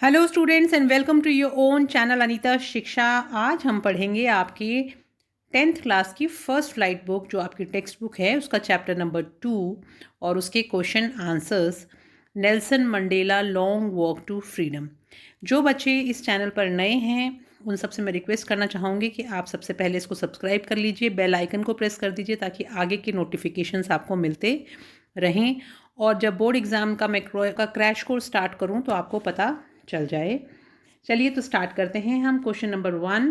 Hello students and welcome to your own channel Anita Shiksha. आज हम पढ़ेंगे आपकी 10th क्लास की फर्स्ट फ्लाइट बुक जो आपकी टेक्स्ट बुक है उसका चैप्टर नंबर 2 और उसके question answers. Nelson Mandela Long Walk to Freedom. जो बच्चे इस चैनल पर नए हैं उन सबसे मैं रिक्वेस्ट करना चाहूँगी कि आप सबसे पहले इसको सब्सक्राइब कर लीजिए, बेल आइकन को प्रेस कर दीजिए ताकि आगे के नोटिफिकेशंस आपको मिलते रहें और जब बोर्ड एग्ज़ाम का मैं क्रैश कोर्स स्टार्ट करूँ तो आपको पता चल जाए। चलिए तो स्टार्ट करते हैं हम। Question number 1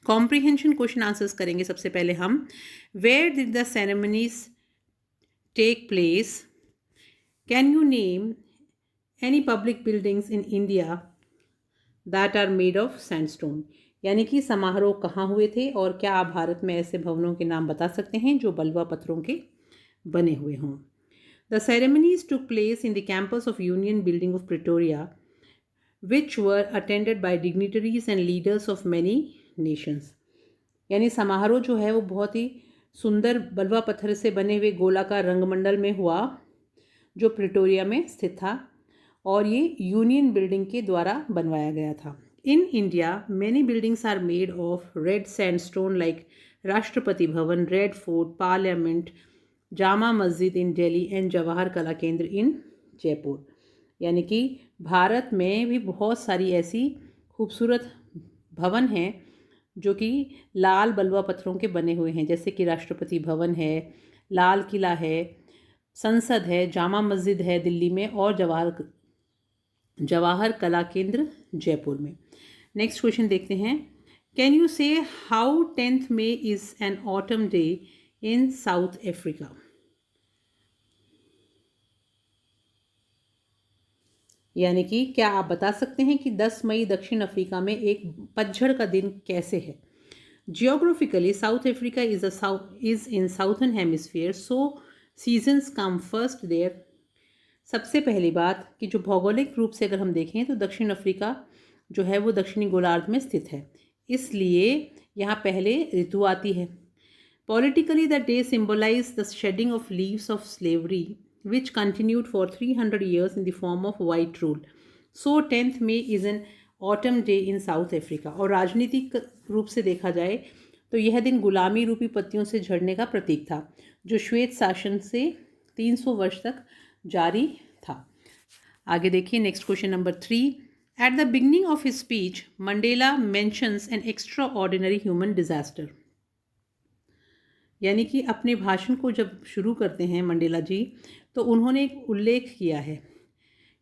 comprehension question answers करेंगे। सबसे पहले हम where did the ceremonies take place, can you name any public buildings in India that are made of sandstone. यानी कि समारोह कहाँ हुए थे और क्या आप भारत में ऐसे भवनों के नाम बता सकते हैं जो बलुआ पत्थरों के बने हुए हों। The ceremonies took place in the campus of Union Building of Pretoria, which were attended by dignitaries and leaders of many nations. यानी समारोह जो है वो बहुत ही सुंदर बलुआ पत्थर से बने हुए गोलाकार रंगमंडल में हुआ जो प्रिटोरिया में स्थित था और ये यूनियन बिल्डिंग के द्वारा बनवाया गया था। In India many buildings are made of red sandstone like Rashtrapati Bhavan, red fort, parliament, Jama Masjid in Delhi and Jawahar कला केंद्र इन जयपुर। यानी कि भारत में भी बहुत सारी ऐसी खूबसूरत भवन हैं जो कि लाल बलुआ पत्थरों के बने हुए हैं, जैसे कि राष्ट्रपति भवन है, लाल किला है, संसद है, जामा मस्जिद है दिल्ली में और जवाहर कला केंद्र जयपुर में। नेक्स्ट क्वेश्चन देखते हैं। कैन यू से how 10th May is an autumn day in south Africa. यानी कि क्या आप बता सकते हैं कि 10 मई दक्षिण अफ्रीका में एक पतझड़ का दिन कैसे है। Geographically South Africa is in southern hemisphere, so seasons come first there. सबसे पहली बात कि जो भौगोलिक रूप से अगर हम देखें तो दक्षिण अफ्रीका जो है वो दक्षिणी गोलार्ध में स्थित है, इसलिए यहाँ पहले ऋतु आती है। Politically, the day symbolized the shedding of leaves of slavery, which continued for 300 years in the form of white rule. So, 10th May is an autumn day in South Africa. और राजनीतिक रूप से देखा जाए तो यह दिन गुलामी रूपी पत्तियों से झड़ने का प्रतीक था जो श्वेत शासन से 300 वर्ष तक जारी था। आगे देखिए next question number 3। At the beginning of his speech, Mandela mentions an extraordinary human disaster. यानी कि अपने भाषण को जब शुरू करते हैं मंडेला जी तो उन्होंने एक उल्लेख किया है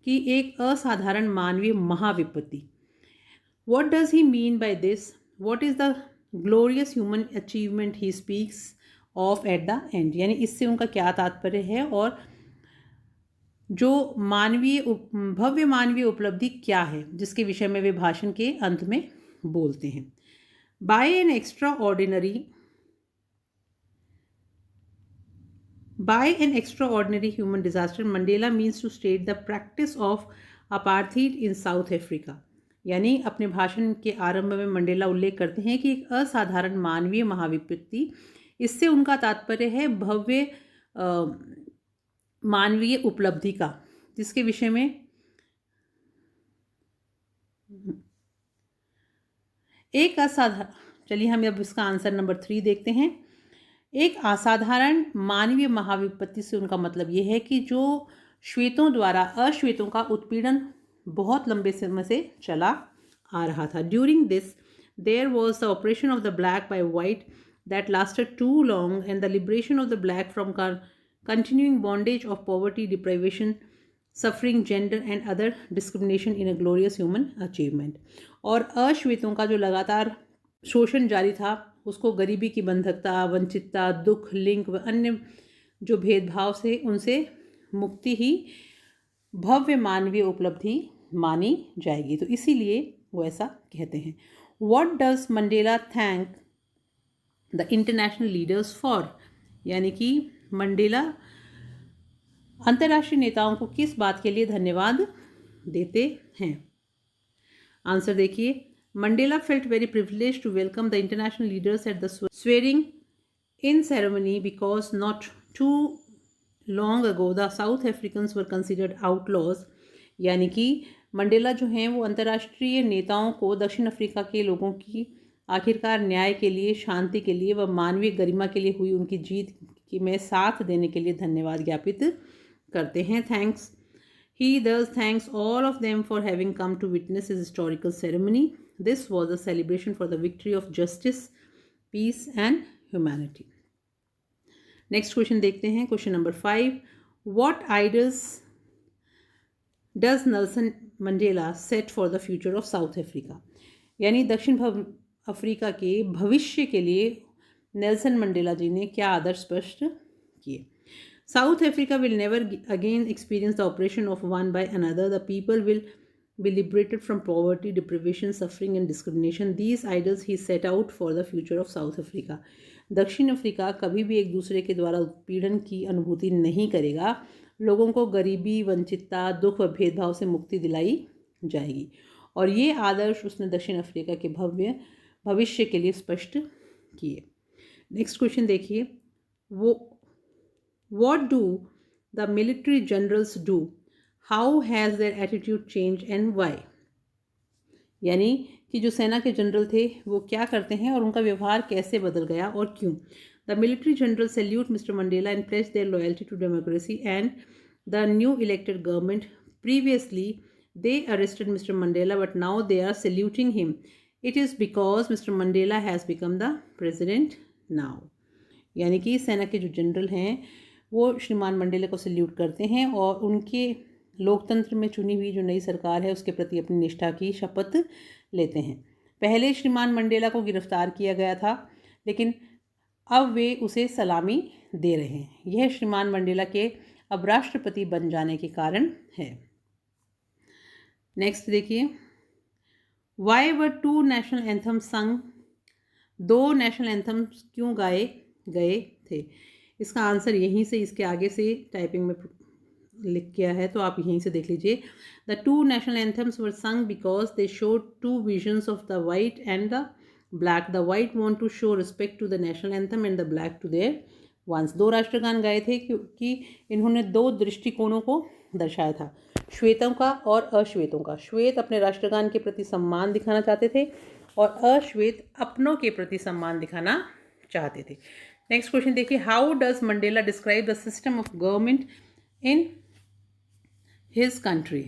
कि एक असाधारण मानवीय महाविपत्ति। What does he mean by this, what is the glorious human achievement he speaks of at the end. यानी इससे उनका क्या तात्पर्य है और जो भव्य मानवीय उपलब्धि क्या है जिसके विषय में वे भाषण के अंत में बोलते हैं। By an extraordinary By an extraordinary human disaster, Mandela means to state the practice of apartheid in South Africa. यानी अपने भाषण के आरंभ में मंडेला उल्लेख करते हैं कि एक असाधारण मानवीय महाविपत्ति, इससे उनका तात्पर्य है भव्य मानवीय उपलब्धि का, जिसके विषय में एक असाधारण। चलिए हम अब इसका आंसर नंबर 3 देखते हैं। एक असाधारण मानवीय महाविपत्ति से उनका मतलब ये है कि जो श्वेतों द्वारा अश्वेतों का उत्पीड़न बहुत लंबे समय से चला आ रहा था। During this there was the oppression of the black by white that lasted too long and the liberation of the black from continuing bondage of poverty, deprivation, suffering, gender and other discrimination in a glorious human achievement. और अश्वेतों का जो लगातार शोषण जारी था उसको गरीबी की बंधकता, वंचितता, दुख, लिंग व अन्य जो भेदभाव से उनसे मुक्ति ही भव्य मानवीय उपलब्धि मानी जाएगी। तो इसीलिए वो ऐसा कहते हैं। What does Mandela thank the international leaders for. यानी कि मंडेला अंतर्राष्ट्रीय नेताओं को किस बात के लिए धन्यवाद देते हैं। आंसर देखिए। Mandela felt very privileged to welcome the international leaders at the swearing in ceremony because not too long ago the South Africans were considered outlaws यानी कि मंडेला जो हैं वो अंतर्राष्ट्रीय नेताओं को दक्षिण अफ्रीका के लोगों की आखिरकार न्याय के लिए, शांति के लिए व मानवीय गरिमा के लिए हुई उनकी जीत में साथ देने के लिए धन्यवाद ज्ञापित करते हैं. Thanks. He thus thanks all of them for having come to witness his historical ceremony. This was a celebration for the victory of justice, peace and humanity. Next question देखते हैं. Question number 5. What ideals does Nelson Mandela set for the future of South Africa? यानी दक्षिण Africa के भविष्य के लिए Nelson Mandela जी ने क्या आदर्श स्पष्ट किए. South Africa will never again experience the oppression of one by another. The people will be liberated from poverty, deprivation, suffering and discrimination. These ideals he set out for the future of South Africa. दक्षिण Africa कभी भी एक दूसरे के द्वारा उत्पीड़न की अनुभूति नहीं करेगा. लोगों को गरीबी, वंचितता, दुख व भेदभाव से मुक्ति दिलाई जाएगी. और ये आदर्श उसने दक्षिण अफ्रीका के भविष्य के लिए स्पष्ट किए. नेक्स्ट क्वेश्चन देखिए. What do the military generals do? How has their attitude changed and why? यानी कि जो सेना के जनरल थे वो क्या करते हैं और उनका व्यवहार कैसे बदल गया और क्यों. The military generals salute Mr. Mandela and pledge their loyalty to democracy and the new elected government. Previously, they arrested Mr. Mandela, but now they are saluting him. It is because Mr. Mandela has become the president now. यानी कि सेना के जो general हैं वो श्रीमान Mandela को salute करते हैं और उनके लोकतंत्र में चुनी हुई जो नई सरकार है उसके प्रति अपनी निष्ठा की शपथ लेते हैं. पहले श्रीमान मंडेला को गिरफ्तार किया गया था, लेकिन अब वे उसे सलामी दे रहे हैं. यह श्रीमान मंडेला के अब राष्ट्रपति बन जाने के कारण है. नेक्स्ट देखिए. वाई वर 2 नेशनल एंथम संग? 2 नेशनल एंथम्स क्यों गाए गए थे? इसका आंसर यहीं से, इसके आगे से टाइपिंग में लिख किया है तो आप यहीं से देख लीजिए. The 2 national anthems were sung because they showed 2 visions of the white and the black. The white want to show respect to the national anthem and the black to their ones. 2 राष्ट्रगान गाए थे क्योंकि इन्होंने 2 दृष्टिकोणों को दर्शाया था, श्वेतों का और अश्वेतों का. श्वेत अपने राष्ट्रगान के प्रति सम्मान दिखाना चाहते थे और अश्वेत अपनों के प्रति सम्मान दिखाना चाहते थे. नेक्स्ट क्वेश्चन देखिए. How does Mandela describe the system of government in his country?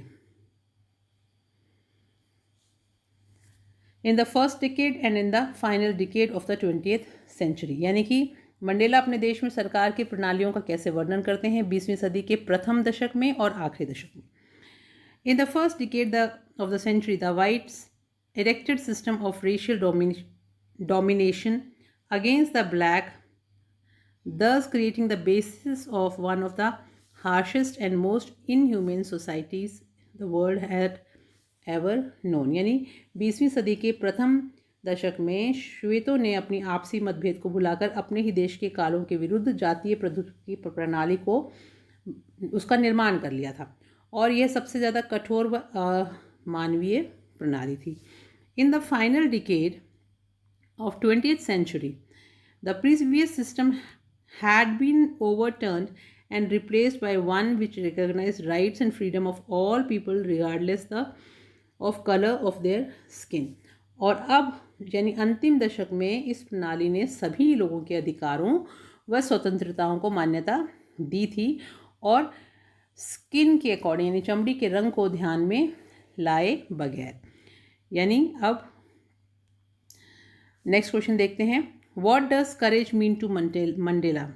In the first decade and in the final decade of the 20th century. यानी कि मंडेला अपने देश में सरकार की प्रणालियों का कैसे वर्णन करते हैं 20वीं सदी के प्रथम दशक में और आखिरी दशक में. In the first decade of the century the whites erected system of racial domination against the black, thus creating the basis of one of the harshest and most inhumane societies the world had ever known. यानी 20वीं सदी के प्रथम दशक में श्वेतों ने अपनी आपसी मतभेद को भुलाकर अपने ही देश के कालों के विरुद्ध जातीय प्रभुत्व की प्रणाली को उसका निर्माण कर लिया था और यह सबसे ज़्यादा कठोर व मानवीय प्रणाली थी. In the final decade of 20th century, the previous system had been overturned and replaced by one which recognized rights and freedom of all people regardless of color of their skin. और अब यानी अंतिम दशक में इस प्रणाली ने सभी लोगों के अधिकारों व स्वतंत्रताओं को मान्यता दी थी और स्किन के अकॉर्डिंग यानी चमड़ी के रंग को ध्यान में लाए बगैर. यानी अब नेक्स्ट क्वेश्चन देखते हैं. What does courage mean to Mandela?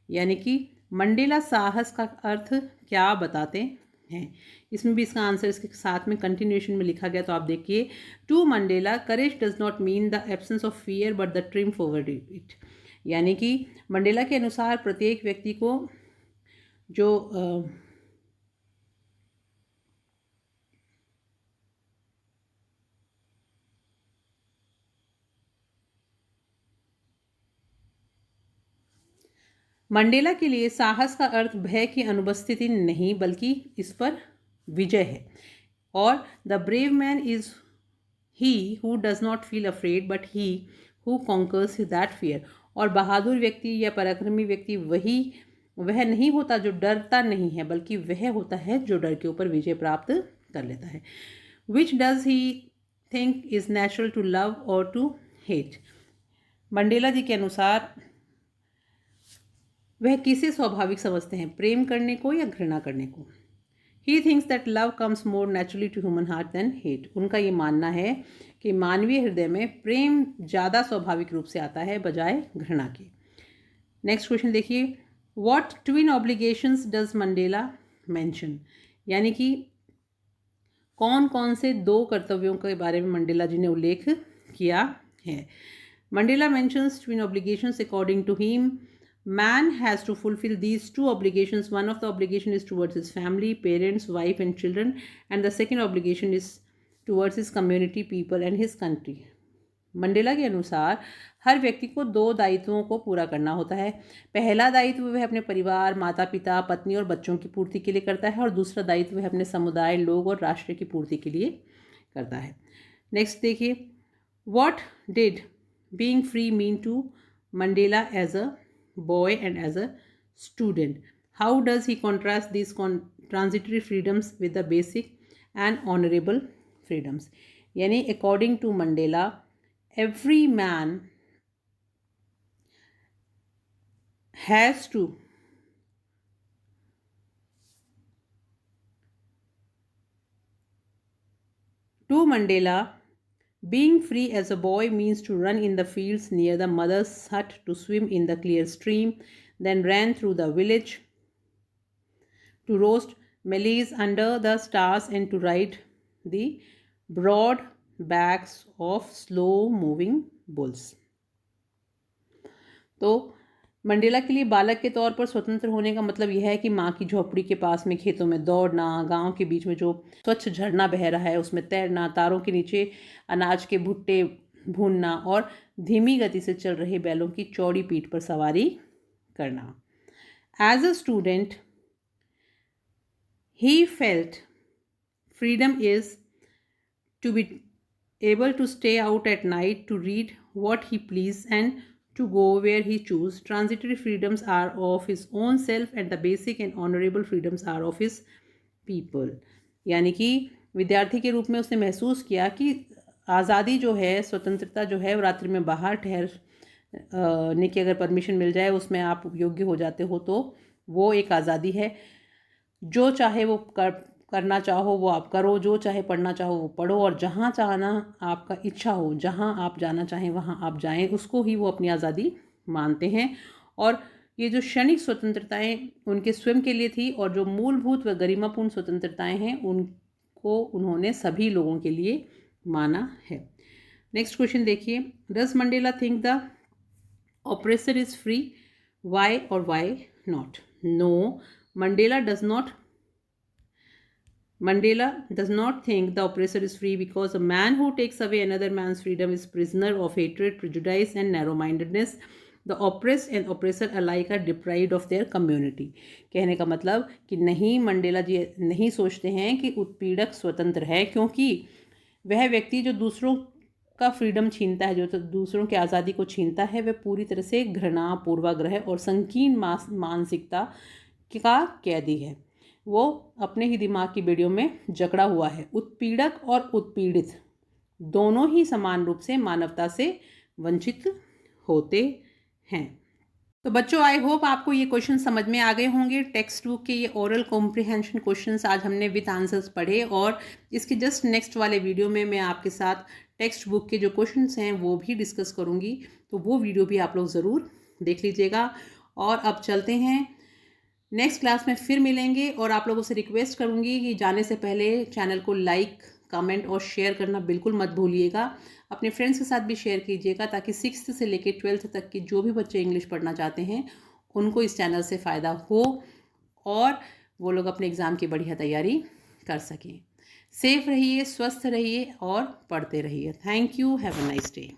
यानी कि मंडेला साहस का अर्थ क्या बताते हैं. इसमें भी इसका आंसर इसके साथ में कंटिन्यूएशन में लिखा गया तो आप देखिए. To Mandela courage does not mean the absence of fear but the triumph over it. यानी कि मंडेला के अनुसार प्रत्येक व्यक्ति को जो मंडेला के लिए साहस का अर्थ भय की अनुपस्थिति नहीं बल्कि इस पर विजय है. और the brave man is he who does not feel afraid but he who conquers that fear. और बहादुर व्यक्ति या पराक्रमी व्यक्ति वही वह नहीं होता जो डरता नहीं है, बल्कि वह होता है जो डर के ऊपर विजय प्राप्त कर लेता है। Which does he think is natural to love or to hate? Mandela ji के अनुसार वह किसे स्वाभाविक समझते हैं, प्रेम करने को या घृणा करने को? He thinks that love comes more naturally to human heart than hate. उनका ये मानना है कि मानवीय हृदय में प्रेम ज़्यादा स्वाभाविक रूप से आता है बजाय घृणा के। नेक्स्ट क्वेश्चन देखिए, what twin obligations does Mandela mention? यानी कि कौन कौन से दो कर्तव्यों के बारे में मंडेला जी ने उल्लेख किया है? Mandela mentions twin obligations according to him man has to fulfill these two obligations. One of the obligation is towards his family, parents, wife and children, and the second obligation is towards his community, people and his country. Mandela के अनुसार हर व्यक्ति को दो दायित्वों को पूरा करना होता है। पहला दायित्व वह अपने परिवार, माता पिता, पत्नी और बच्चों की पूर्ति के लिए करता है, और दूसरा दायित्व वह अपने समुदाय, लोग और राष्ट्र की पूर्ति के लिए करता है। नेक्स्ट देखिए, what did being free mean to Mandela as a boy and as a student? How does he contrast these transitory freedoms with the basic and honorable freedoms? यानी according to Mandela, every man has to Mandela, being free as a boy means to run in the fields near the mother's hut, to swim in the clear stream, then ran through the village, to roast maize under the stars, and to ride the broad backs of slow moving bulls. तो Mandela के लिए बालक के तौर पर स्वतंत्र होने का मतलब यह है कि माँ की झोपड़ी के पास में खेतों में दौड़ना, गांव के बीच में जो स्वच्छ झरना बह रहा है उसमें तैरना, तारों के नीचे अनाज के भुट्टे भूनना और धीमी गति से चल रहे बैलों की चौड़ी पीठ पर सवारी करना। As a student he felt freedom is to be able to stay out at night, to read what he please and to go where he choose. Transitory freedoms are of his own self and the basic and honorable freedoms are of his people. यानी कि विद्यार्थी के रूप में उसने महसूस किया कि आज़ादी जो है, स्वतंत्रता जो है, रात्रि में बाहर ठहरने की अगर परमिशन मिल जाए, उसमें आप योग्य हो जाते हो, तो वो एक आज़ादी है। जो चाहे वो करना चाहो वो आप करो, जो चाहे पढ़ना चाहो वो पढ़ो, और जहाँ चाहना आपका इच्छा हो, जहाँ आप जाना चाहें वहाँ आप जाएं, उसको ही वो अपनी आज़ादी मानते हैं। और ये जो क्षणिक स्वतंत्रताएं उनके स्वयं के लिए थी, और जो मूलभूत व गरिमापूर्ण स्वतंत्रताएं हैं उनको उन्होंने सभी लोगों के लिए माना है। नेक्स्ट क्वेश्चन देखिए, does Mandela think the oppressor is free? Why or why not? No, Mandela does not think the oppressor is free, because a man who takes away another man's freedom is prisoner of hatred, prejudice and narrow-mindedness. The oppressed and oppressor alike are deprived of their community. कहने का मतलब कि नहीं, Mandela जी नहीं सोचते हैं कि उत्पीड़क स्वतंत्र है, क्योंकि वह व्यक्ति जो दूसरों का फ्रीडम छीनता है, जो दूसरों की आज़ादी को छीनता है, वह पूरी तरह से घृणा, पूर्वाग्रह और संकीर्ण मानसिकता का कैदी है। वो अपने ही दिमाग की बेड़ियों में जकड़ा हुआ है। उत्पीड़क और उत्पीड़ित दोनों ही समान रूप से मानवता से वंचित होते हैं। तो बच्चों, आई होप आपको ये क्वेश्चन समझ में आ गए होंगे। टेक्स्ट बुक के ये ओरल कॉम्प्रिहेंशन क्वेश्चंस आज हमने विद आंसर्स पढ़े, और इसके जस्ट नेक्स्ट वाले वीडियो में मैं आपके साथ टेक्स्ट बुक के जो क्वेश्चंस हैं वो भी डिस्कस करूँगी, तो वो वीडियो भी आप लोग ज़रूर देख लीजिएगा। और अब चलते हैं, नेक्स्ट क्लास में फिर मिलेंगे, और आप लोगों से रिक्वेस्ट करूंगी कि जाने से पहले चैनल को लाइक, कमेंट और शेयर करना बिल्कुल मत भूलिएगा। अपने फ्रेंड्स के साथ भी शेयर कीजिएगा, ताकि 6th से लेकर 12th तक के जो भी बच्चे इंग्लिश पढ़ना चाहते हैं उनको इस चैनल से फ़ायदा हो और वो लोग अपने एग्ज़ाम की बढ़िया तैयारी कर सकें। सेफ रहिए, स्वस्थ रहिए और पढ़ते रहिए। Thank you, have a nice day.